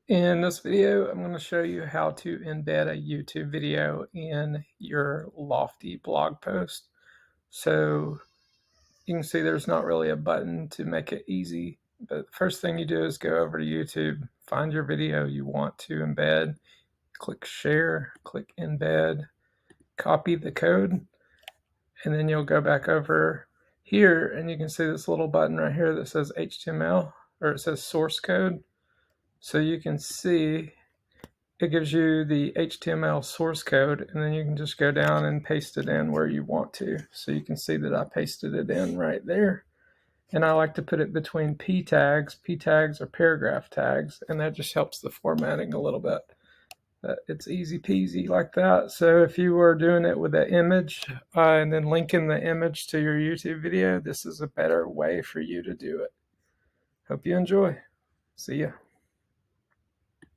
In this video, I'm going to show you how to embed a YouTube video in your Lofty blog post. So you can see there's not really a button to make it easy, but the first thing you do is go over to YouTube, find your video you want to embed, click share, click embed, copy the code, and then you'll go back over here and you can see this little button right here that says HTML, or it says source code. So you can see it gives you the HTML source code, and then you can just go down and paste it in where you want to. So you can see that I pasted it in right there. And I like to put it between P tags. P tags are paragraph tags, and that just helps the formatting a little bit. It's easy peasy like that. So if you were doing it with an image and then linking the image to your YouTube video, this is a better way for you to do it. Hope you enjoy. See ya.